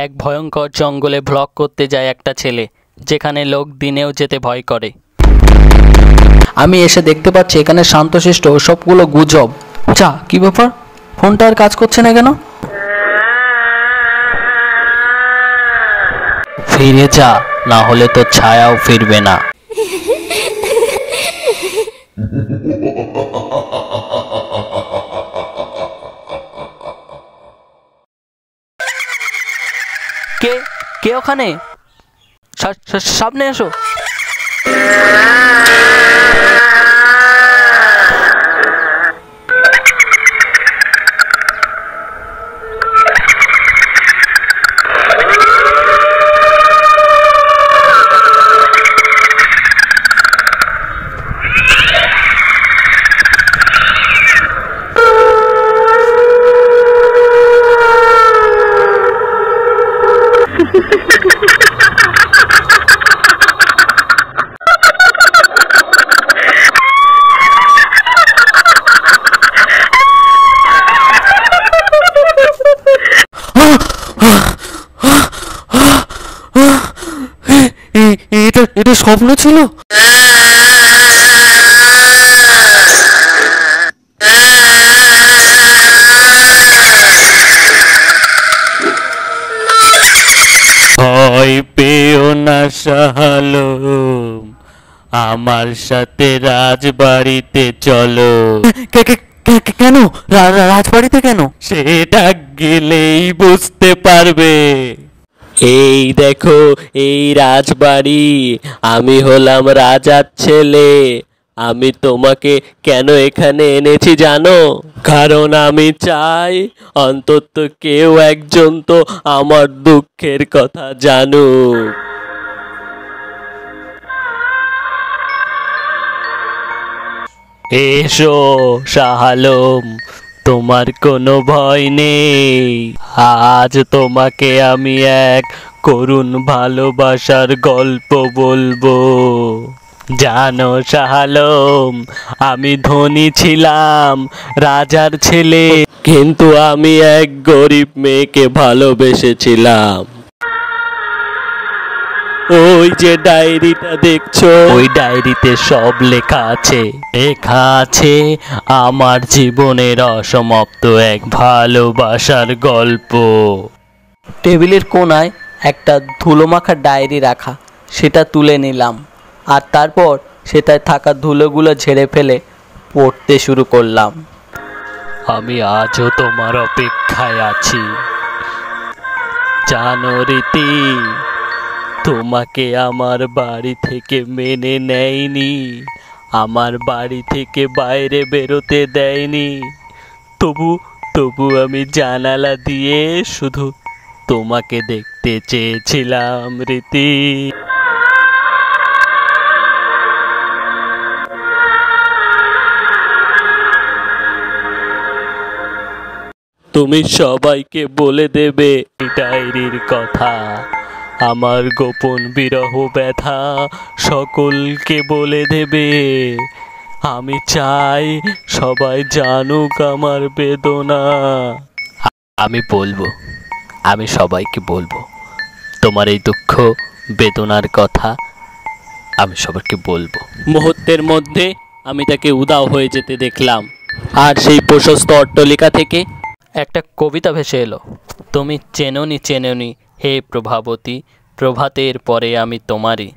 এক ভয়ঙ্কর জঙ্গলে ভ্লগ করতে যায় একটা ছেলে, যেখানে লোক দিনেও যেতে ভয় করে। আমি এসে দেখতে পাচ্ছি এখানে শান্তশিষ্ট সবগুলো গুজব। যা, কি ব্যাপার? ফোনটা আর কাজ করছে না কেন? ফিরে যা, না হলে তো ছায়াও ফিরবে না। কে কে ওখানে? সামনে এসো। এটা স্বপ্ন ছিল। ভয় পেও না শাহালম, আমার সাথে রাজবাড়িতে চলো। কেন রাজবাড়িতে কেন? সেটা গেলেই বুঝতে পারবে। এই দেখো, এই রাজবাড়ি। আমি হলাম রাজার ছেলে। আমি তোমাকে কেন এখানে এনেছি জানো? কারণ আমি চাই অন্তত কেউ একজন তো আমার দুঃখের কথা জানুক। এসো শাহালম, তোমার কোনো ভয় নেই। আজ তোমাকে আমি এক করুণ ভালোবাসার গল্প বলবো। জানো শাহালম, আমি ধনী ছিলাম, রাজার ছেলে, কিন্তু আমি এক গরিব মেয়েকে ভালোবেসেছিলাম। ওই যে ডায়েরিটা দেখছো, ওই ডায়েরিতে সব লেখা আছে। লেখা আছে আমার জীবনের অসমাপ্ত এক ভালোবাসার গল্প। টেবিলের কোনায় একটা ধুলোমাখা ডায়েরি রাখা, সেটা তুলে নিলাম, আর তারপর সেটায় থাকা ধুলোগুলো ঝেড়ে ফেলে পড়তে শুরু করলাম। আমি আজও তোমার অপেক্ষায় আছি। জানো রীতি, তোমাকে আমার বাড়ি থেকে মেনে নেয়নি, আমার বাড়ি থেকে বাইরে বেরোতে দেয়নি। তবু আমি জানালা দিয়ে শুধু তোমাকে দেখতে চেয়েছিলাম রীতি। তুমি সবাইকে বলে দেবে এই ডায়েরির কথা, আমার গোপন বিরহ ব্যথা সকলকে বলে দেবে। আমি চাই সবাই জানুক আমার বেদনা। আমি বলবো, আমি সবাইকে বলবো তোমার এই দুঃখ বেদনার কথা। আমি সবাইকে বলবো। মুহূর্তের মধ্যে আমি তাকে উধাও হয়ে যেতে দেখলাম, আর সেই প্রশস্ত অট্টালিকা থেকে একটা কবিতা ভেসে এলো। তুমি চেননি হে প্রভাবতী, প্রভাতের পরে আমি তোমারই।